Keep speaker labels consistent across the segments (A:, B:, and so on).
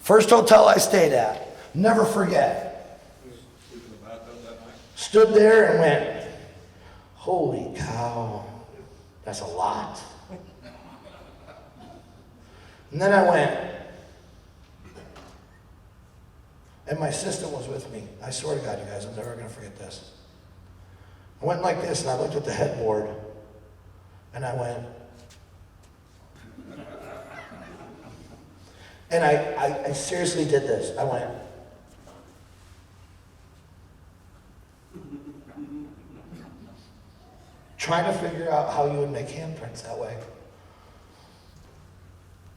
A: First hotel I stayed at, never forget. Stood there and went, holy cow, that's a lot. And then I went, and my assistant was with me. I swear to God, you guys, I'm never going to forget this. I went like this, and I looked at the headboard, and I went, and I seriously did this. I went, trying to figure out how you would make handprints that way.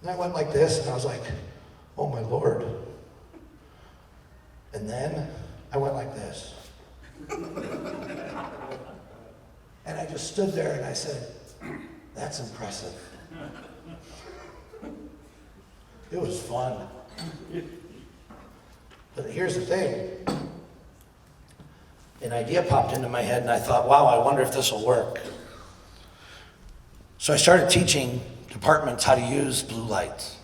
A: And I went like this, and I was like, oh my Lord. And then I went like this. And I just stood there and I said, that's impressive. It was fun. But here's the thing. An idea popped into my head and I thought, wow, I wonder if this will work. So I started teaching departments how to use blue lights.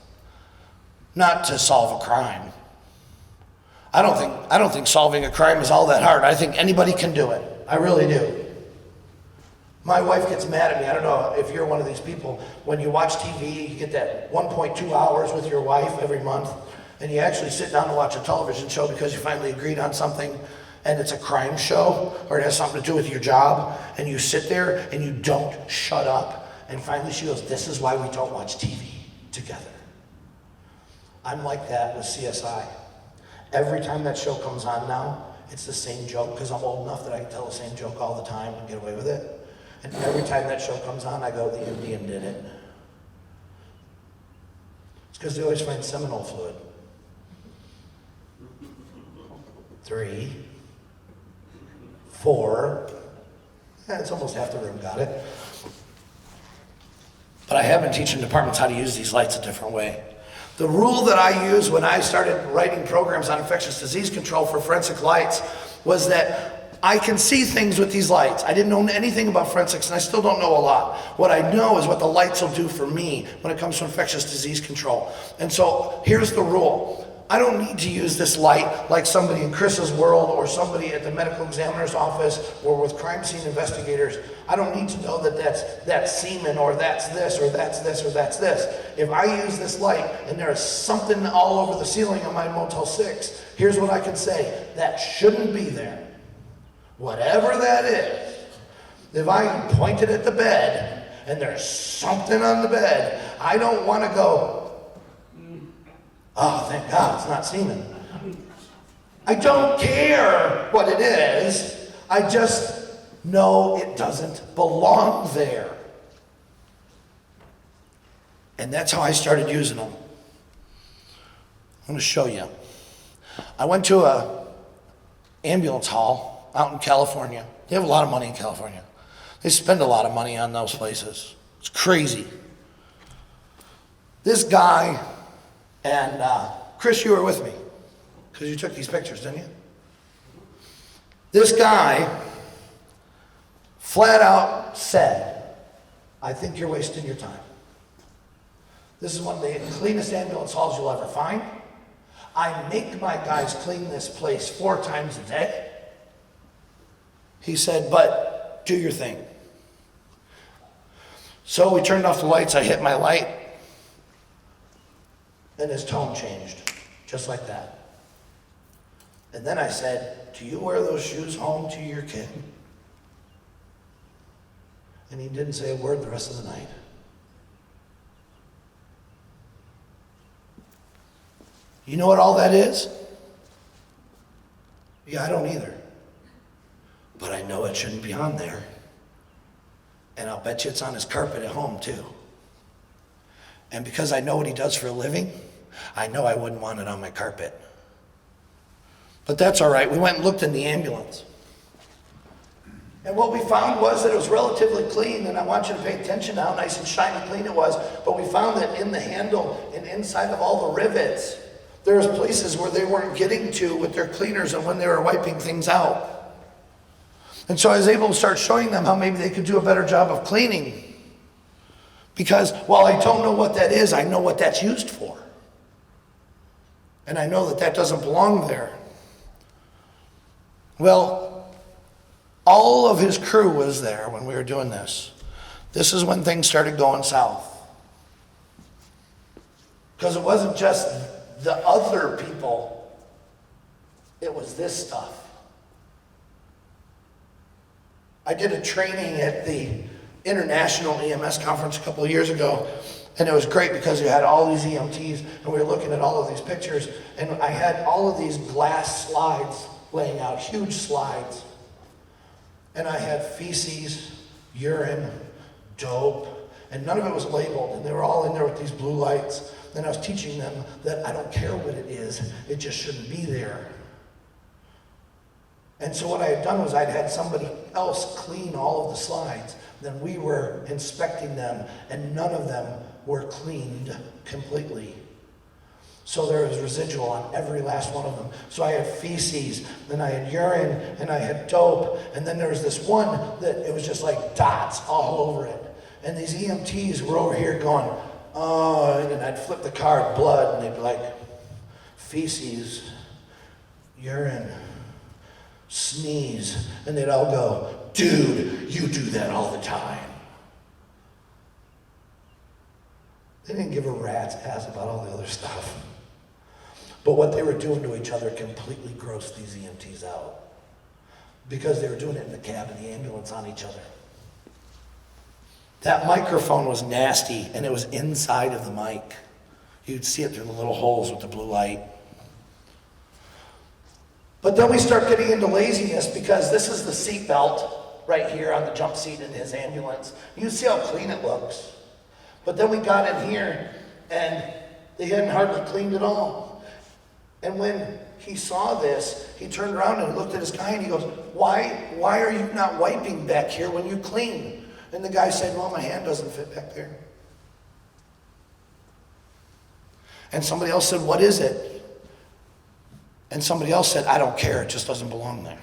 A: Not to solve a crime. I don't think solving a crime is all that hard. I think anybody can do it. I really do. My wife gets mad at me. I don't know if you're one of these people. When you watch TV, you get that 1.2 hours with your wife every month, and you actually sit down and watch a television show because you finally agreed on something, and it's a crime show, or it has something to do with your job, and you sit there and you don't shut up, and finally she goes, this is why we don't watch TV together. I'm like that with CSI. Every time that show comes on now, it's the same joke, because I'm old enough that I can tell the same joke all the time and get away with it. And every time that show comes on, I go, the Indian did it. It's because they always find seminal fluid. 3, 4, it's almost half the room got it. But I have been teaching departments how to use these lights a different way. The rule that I used when I started writing programs on infectious disease control for forensic lights was that I can see things with these lights. I didn't know anything about forensics, and I still don't know a lot. What I know is what the lights will do for me when it comes to infectious disease control. And so here's the rule. I don't need to use this light like somebody in Chris's world or somebody at the medical examiner's office or with crime scene investigators. I don't need to know that that's semen or that's this or that's this or that's this. If I use this light and there is something all over the ceiling of my Motel 6, here's what I can say. That shouldn't be there. Whatever that is, if I point it at the bed and there's something on the bed, I don't want to go, oh, thank God it's not semen. I don't care what it is. I just know it doesn't belong there. And that's how I started using them. I'm going to show you. I went to an ambulance hall out in California. They have a lot of money in California. They spend a lot of money on those places. It's crazy. This guy, and Chris, you were with me, because you took these pictures, didn't you? This guy flat out said, I think you're wasting your time. This is one of the cleanest ambulance halls you'll ever find. I make my guys clean this place 4 times a day. He said, but do your thing. So we turned off the lights, I hit my light, and his tone changed, just like that. And then I said, do you wear those shoes home to your kid? And he didn't say a word the rest of the night. You know what all that is? Yeah, I don't either. But I know it shouldn't be on there. And I'll bet you it's on his carpet at home too. And because I know what he does for a living, I know I wouldn't want it on my carpet. But that's all right. We went and looked in the ambulance. And what we found was that it was relatively clean, and I want you to pay attention to how nice and shiny clean it was. But we found that in the handle and inside of all the rivets, there was places where they weren't getting to with their cleaners and when they were wiping things out. And so I was able to start showing them how maybe they could do a better job of cleaning. Because while I don't know what that is, I know what that's used for. And I know that that doesn't belong there. Well, all of his crew was there when we were doing this. This is when things started going south. Because it wasn't just the other people, it was this stuff. I did a training at the International EMS Conference a couple of years ago, and it was great because you had all these EMTs, and we were looking at all of these pictures, and I had all of these glass slides laying out, huge slides. And I had feces, urine, dope, and none of it was labeled, and they were all in there with these blue lights. And I was teaching them that I don't care what it is, it just shouldn't be there. And so what I had done was I'd had somebody else clean all of the slides. Then we were inspecting them, and none of them were cleaned completely. So there was residual on every last one of them. So I had feces, then I had urine, and I had dope, and then there was this one that it was just like dots all over it. And these EMTs were over here going, oh, and then I'd flip the card, blood, and they'd be like, feces, urine, sneeze, and they'd all go, dude, you do that all the time. They didn't give a rat's ass about all the other stuff. But what they were doing to each other completely grossed these EMTs out. Because they were doing it in the cab of the ambulance on each other. That microphone was nasty, and it was inside of the mic. You'd see it through the little holes with the blue light. But then we start getting into laziness because this is the seat belt right here on the jump seat in his ambulance. You see how clean it looks. But then we got in here and they hadn't hardly cleaned it all. And when he saw this, he turned around and looked at his guy and he goes, why are you not wiping back here when you clean? And the guy said, well, my hand doesn't fit back there. And somebody else said, what is it? And somebody else said, I don't care, it just doesn't belong there.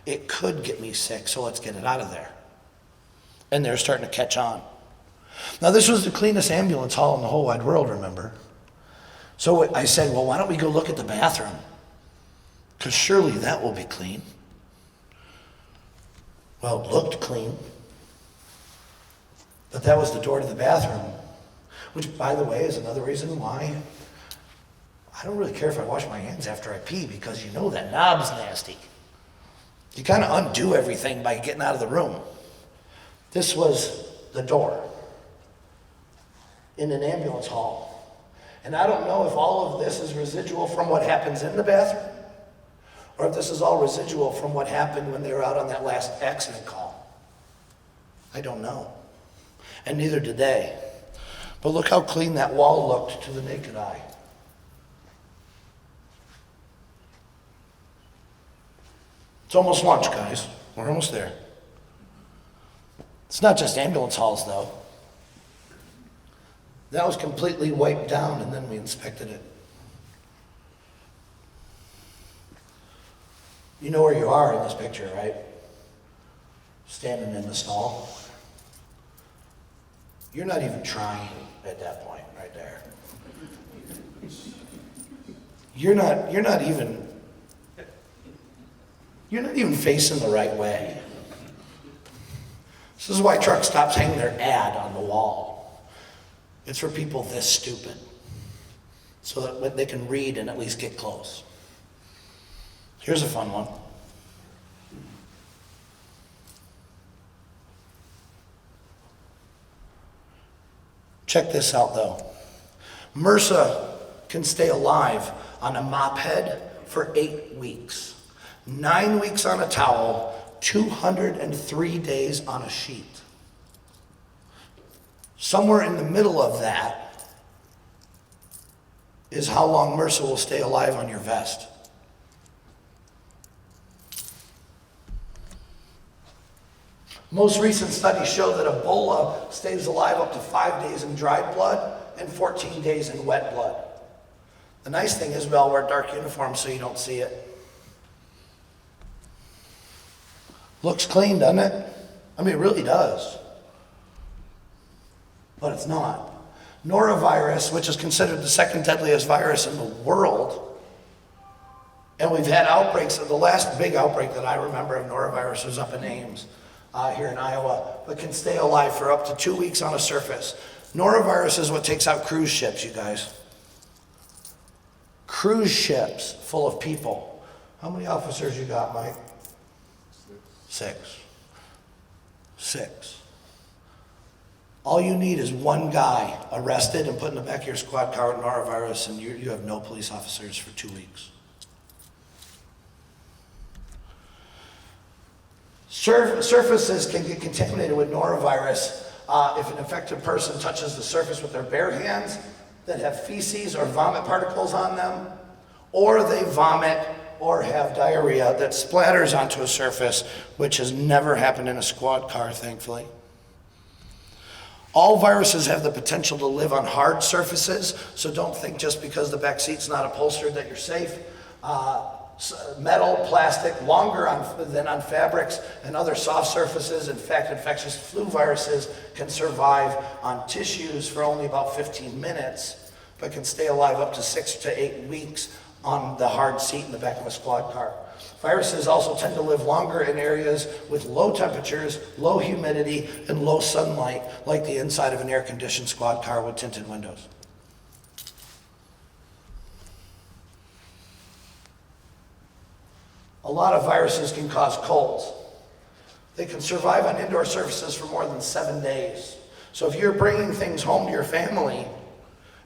A: It could get me sick, so let's get it out of there. And they're starting to catch on. Now this was the cleanest ambulance hall in the whole wide world, remember? So I said, well, why don't we go look at the bathroom? Because surely that will be clean. Well, it looked clean. But that was the door to the bathroom. Which, by the way, is another reason why I don't really care if I wash my hands after I pee, because you know that knob's nasty. You kind of undo everything by getting out of the room. This was the door in an ambulance hall. And I don't know if all of this is residual from what happens in the bathroom, or if this is all residual from what happened when they were out on that last accident call. I don't know. And neither did they. But look how clean that wall looked to the naked eye. It's almost lunch, guys. We're almost there. It's not just ambulance halls, though. That was completely wiped down, and then we inspected it. You know where you are in this picture, right? Standing in the stall. You're not even trying at that point, right there. You're not even facing the right way. This is why truck stops hang their ad on the wall. It's for people this stupid, so that they can read and at least get close. Here's a fun one. Check this out though. MRSA can stay alive on a mop head for 8 weeks. 9 weeks on a towel, 203 days on a sheet. Somewhere in the middle of that is how long MRSA will stay alive on your vest. Most recent studies show that Ebola stays alive up to 5 days in dry blood and 14 days in wet blood. The nice thing is we all wear dark uniforms so you don't see it. Looks clean, doesn't it? I mean, it really does. But it's not. Norovirus, which is considered the second deadliest virus in the world, and we've had outbreaks. The last big outbreak that I remember of norovirus was up in Ames, here in Iowa, but can stay alive for up to 2 weeks on a surface. Norovirus is what takes out cruise ships, you guys. Cruise ships full of people. How many officers you got, Mike? Six. All you need is one guy arrested and put in the back of your squad car with norovirus, and you have no police officers for 2 weeks. Surfaces can get contaminated with norovirus if an infected person touches the surface with their bare hands that have feces or vomit particles on them, or they vomit or have diarrhea that splatters onto a surface, which has never happened in a squad car, thankfully. All viruses have the potential to live on hard surfaces, so don't think just because the back seat's not upholstered that you're safe. Metal, plastic, longer than on fabrics and other soft surfaces. In fact, infectious flu viruses can survive on tissues for only about 15 minutes, but can stay alive up to 6 to 8 weeks on the hard seat in the back of a squad car. Viruses also tend to live longer in areas with low temperatures, low humidity, and low sunlight, like the inside of an air-conditioned squad car with tinted windows. A lot of viruses can cause colds. They can survive on indoor surfaces for more than 7 days. So if you're bringing things home to your family,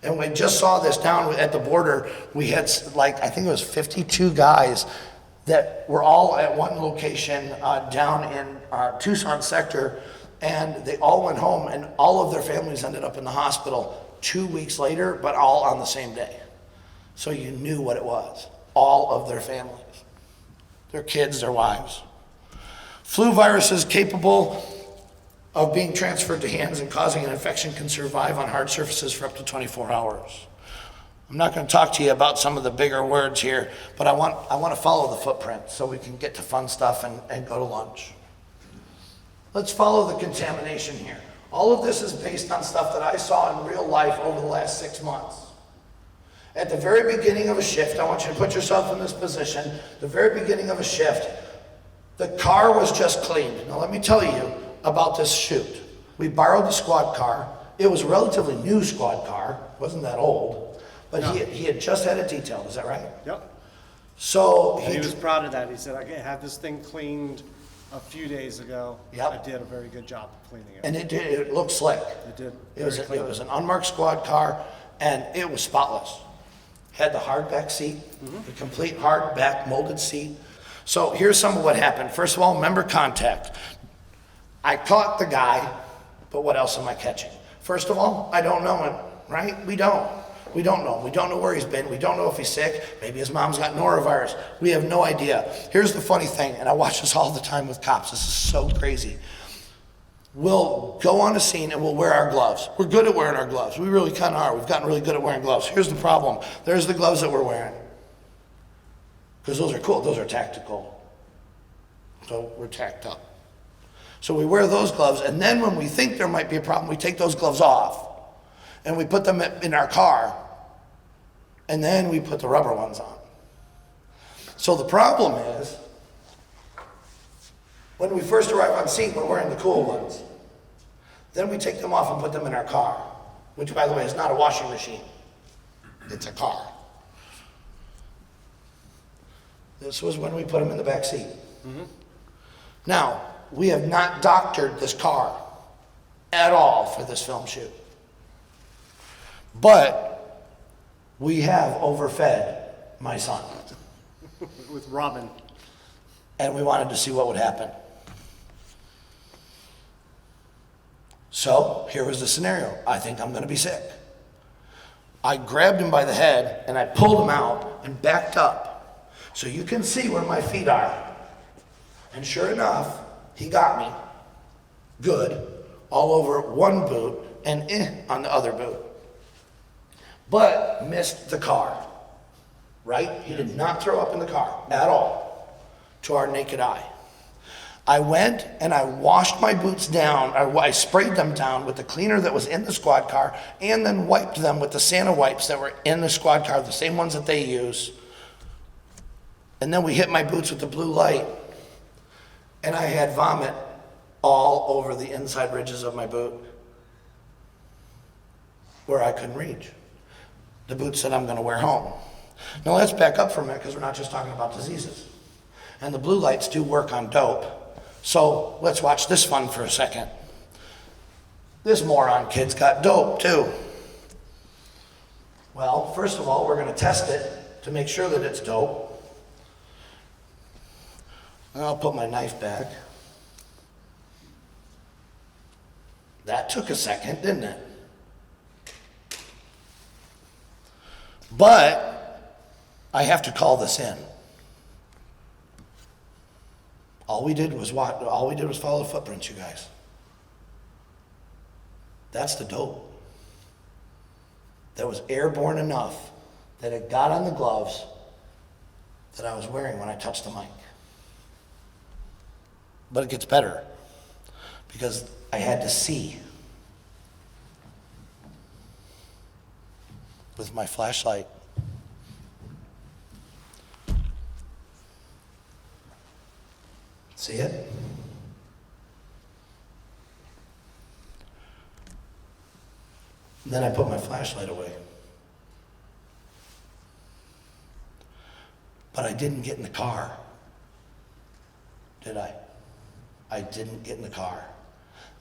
A: and we just saw this down at the border, we had I think it was 52 guys that were all at one location down in Tucson sector, and they all went home, and all of their families ended up in the hospital 2 weeks later, but all on the same day. So you knew what it was, all of their families. Their kids, their wives. Flu viruses capable of being transferred to hands and causing an infection can survive on hard surfaces for up to 24 hours. I'm not going to talk to you about some of the bigger words here, but I want to follow the footprint so we can get to fun stuff and go to lunch. Let's follow the contamination here. All of this is based on stuff that I saw in real life over the last 6 months. At the very beginning of a shift, I want you to put yourself in this position. The very beginning of a shift, the car was just cleaned. Now let me tell you about this shoot. We borrowed the squad car. It was a relatively new squad car. It wasn't that old. But no. he had just had it detailed. Is that right?
B: Yep.
A: So
B: he was proud of that. He said, I had this thing cleaned a few days ago. Yep. I did a very good job of cleaning it.
A: And it did. It looked slick.
B: It did.
A: It was an unmarked squad car, and it was spotless. Had the hard back seat, the complete hard back molded seat. So here's some of what happened. First of all, member contact. I caught the guy, but what else am I catching? First of all, I don't know him, right? We don't know. We don't know where he's been. We don't know if he's sick. Maybe his mom's got norovirus. We have no idea. Here's the funny thing, and I watch this all the time with cops. This is so crazy. We'll go on a scene and we'll wear our gloves. We're good at wearing our gloves. We really kind of are. We've gotten really good at wearing gloves. Here's the problem. There's the gloves that we're wearing. Because those are cool. Those are tactical. So we're tacked up. So we wear those gloves, and then when we think there might be a problem, we take those gloves off and we put them in our car, and then we put the rubber ones on. So the problem is, when we first arrive on scene, we're wearing the cool ones. Then we take them off and put them in our car, which, by the way, is not a washing machine. It's a car. This was when we put them in the back seat. Now, we have not doctored this car at all for this film shoot. But we have overfed my son.
B: With Robin.
A: And we wanted to see what would happen. So here was the scenario. I think I'm going to be sick. I grabbed him by the head and I pulled him out and backed up so you can see where my feet are. And sure enough, he got me good all over one boot and on the other boot. But missed the car, right? He did not throw up in the car at all to our naked eye. I went and I washed my boots down. I sprayed them down with the cleaner that was in the squad car and then wiped them with the Santa wipes that were in the squad car, the same ones that they use. And then we hit my boots with the blue light, and I had vomit all over the inside ridges of my boot where I couldn't reach. The boots that I'm gonna wear home. Now let's back up for a minute because we're not just talking about diseases. And the blue lights do work on dope. So let's watch this fun for a second. This moron kid's got dope too. Well, first of all, we're gonna test it to make sure that it's dope. And I'll put my knife back. That took a second, didn't it? But I have to call this in. All we did was follow the footprints, you guys. That's the dope. That was airborne enough that it got on the gloves that I was wearing when I touched the mic. But it gets better because I had to see with my flashlight. See it? Then I put my flashlight away. But I didn't get in the car, did I? I didn't get in the car.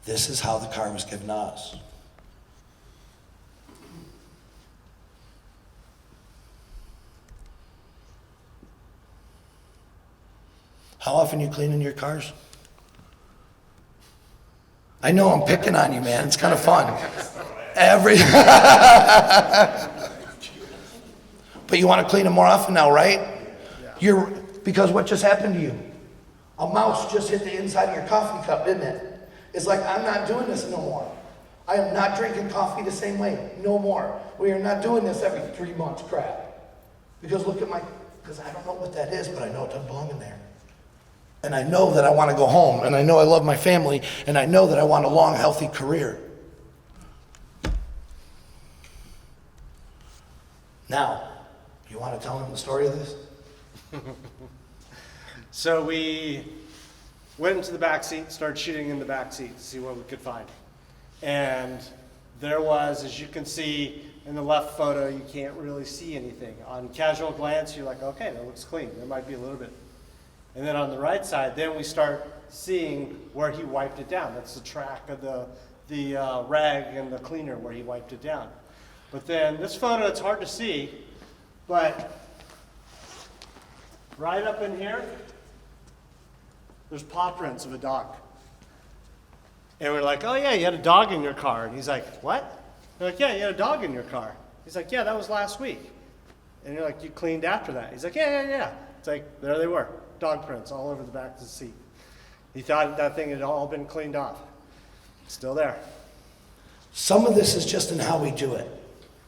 A: This is how the car was given to us. How often you cleaning your cars? I know I'm picking on you, man. It's kind of fun. But you want to clean them more often now, right? Because what just happened to you? A mouse just hit the inside of your coffee cup, didn't it? It's like, I'm not doing this no more. I am not drinking coffee the same way, no more. We are not doing this every 3 months crap. Because look at because I don't know what that is, but I know it doesn't belong in there. And I know that I want to go home, and I know I love my family, and I know that I want a long, healthy career. Now, you want to tell them the story of this?
B: So we went into the back seat, started shooting in the back seat to see what we could find. And there was, as you can see in the left photo, you can't really see anything. On casual glance, you're like, okay, that looks clean. There might be a little bit. And then on the right side, then we start seeing where he wiped it down. That's the track of the rag and the cleaner where he wiped it down. But then this photo, it's hard to see, but right up in here, there's paw prints of a dog. And we're like, oh yeah, you had a dog in your car. And he's like, what? We're like, yeah, you had a dog in your car. He's like, yeah, that was last week. And you're like, you cleaned after that. He's like, yeah. It's like, there they were, dog prints all over the back of the seat. He thought that thing had all been cleaned off. It's still there.
A: Some of this is just in how we do it.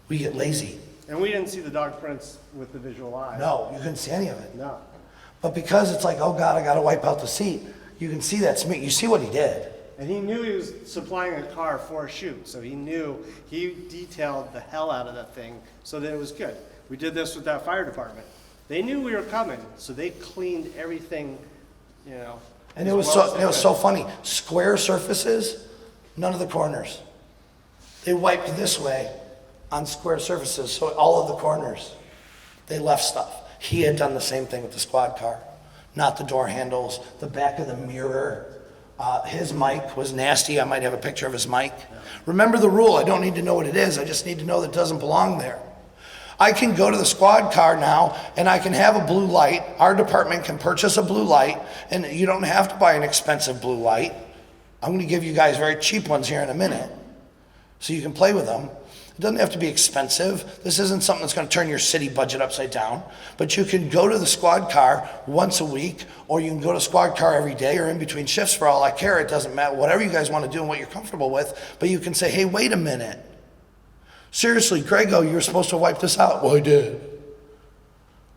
A: We get lazy.
B: And we didn't see the dog prints with the visual eye.
A: No, you couldn't see any of it.
B: No.
A: But because it's like, oh God, I got to wipe out the seat, you can see that. You see what he did.
B: And he knew he was supplying a car for a shoot, so he knew he detailed the hell out of that thing so that it was good. We did this with that fire department. They knew we were coming, so they cleaned everything, you know.
A: And it was so funny. Square surfaces, none of the corners. They wiped this way on square surfaces, so all of the corners, they left stuff. He had done the same thing with the squad car. Not the door handles, the back of the mirror. His mic was nasty. I might have a picture of his mic. Yeah. Remember the rule, I don't need to know what it is. I just need to know that it doesn't belong there. I can go to the squad car now and I can have a blue light. Our department can purchase a blue light, and you don't have to buy an expensive blue light. I'm gonna give you guys very cheap ones here in a minute so you can play with them. It doesn't have to be expensive. This isn't something that's gonna turn your city budget upside down, but you can go to the squad car once a week, or you can go to squad car every day or in between shifts for all I care. It doesn't matter, whatever you guys wanna do and what you're comfortable with, but you can say, hey, wait a minute. Seriously, Grego, you were supposed to wipe this out. Well, I did.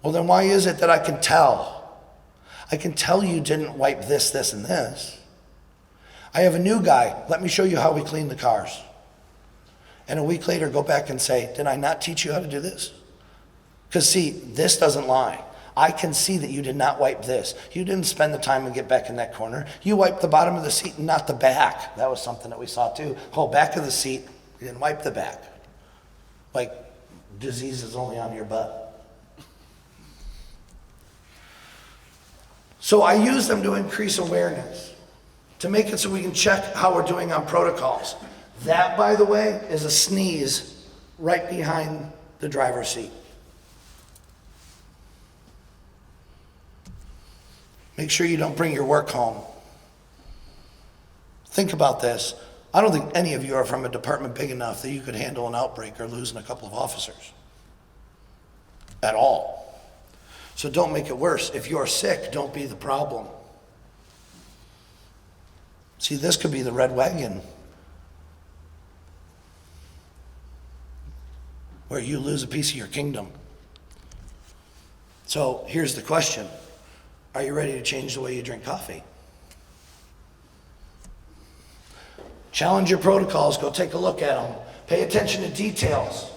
A: Well, then why is it that I can tell? I can tell you didn't wipe this, this, and this. I have a new guy. Let me show you how we clean the cars. And a week later, go back and say, did I not teach you how to do this? Because see, this doesn't lie. I can see that you did not wipe this. You didn't spend the time and get back in that corner. You wiped the bottom of the seat and not the back. That was something that we saw too. Whole back of the seat, you didn't wipe the back. Like disease is only on your butt. So I use them to increase awareness, to make it so we can check how we're doing on protocols. That, by the way, is a sneeze right behind the driver's seat. Make sure you don't bring your work home. Think about this. I don't think any of you are from a department big enough that you could handle an outbreak or losing a couple of officers. At all. So don't make it worse. If you're sick, don't be the problem. See, this could be the red wagon where you lose a piece of your kingdom. So here's the question. Are you ready to change the way you drink coffee? Challenge your protocols. Go take a look at them. Pay attention to details.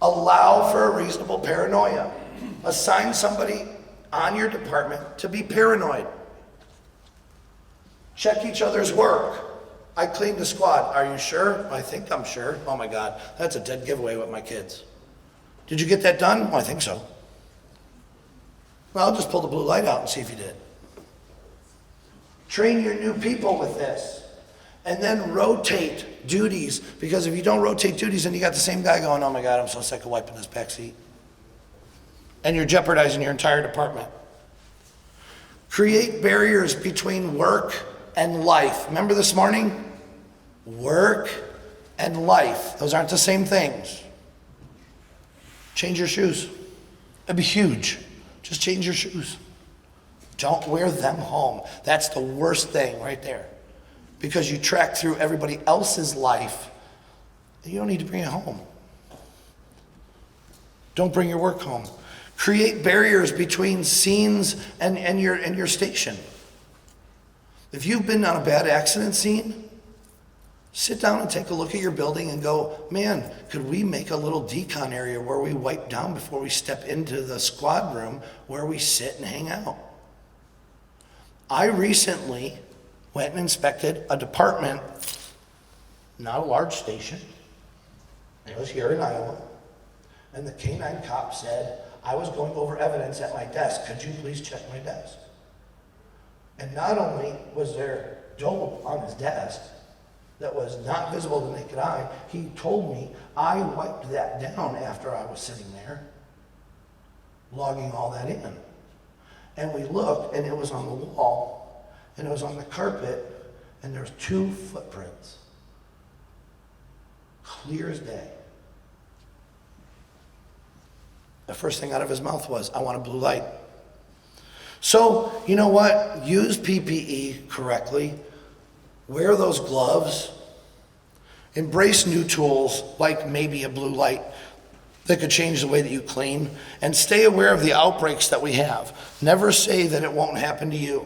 A: Allow for a reasonable paranoia. Assign somebody on your department to be paranoid. Check each other's work. I cleaned the squad. Are you sure? I think I'm sure. Oh my God, that's a dead giveaway with my kids. Did you get that done? Oh, I think so. Well, I'll just pull the blue light out and see if you did. Train your new people with this. And then rotate duties, because if you don't rotate duties, then you got the same guy going, oh my God, I'm so sick of wiping this back seat. And you're jeopardizing your entire department. Create barriers between work and life. Remember this morning? Work and life. Those aren't the same things. Change your shoes. It'd be huge. Just change your shoes. Don't wear them home. That's the worst thing right there. Because you track through everybody else's life, and you don't need to bring it home. Don't bring your work home. Create barriers between scenes and your station. If you've been on a bad accident scene, sit down and take a look at your building and go, man, could we make a little decon area where we wipe down before we step into the squad room where we sit and hang out? I recently went and inspected a department, not a large station. It was here in Iowa. And the canine cop said, I was going over evidence at my desk. Could you please check my desk? And not only was there dope on his desk that was not visible to the naked eye, he told me I wiped that down after I was sitting there, logging all that in. And we looked, and it was on the wall, and it was on the carpet, and there's 2 footprints. Clear as day. The first thing out of his mouth was, I want a blue light. So, you know what? Use PPE correctly. Wear those gloves. Embrace new tools, like maybe a blue light that could change the way that you clean. And stay aware of the outbreaks that we have. Never say that it won't happen to you.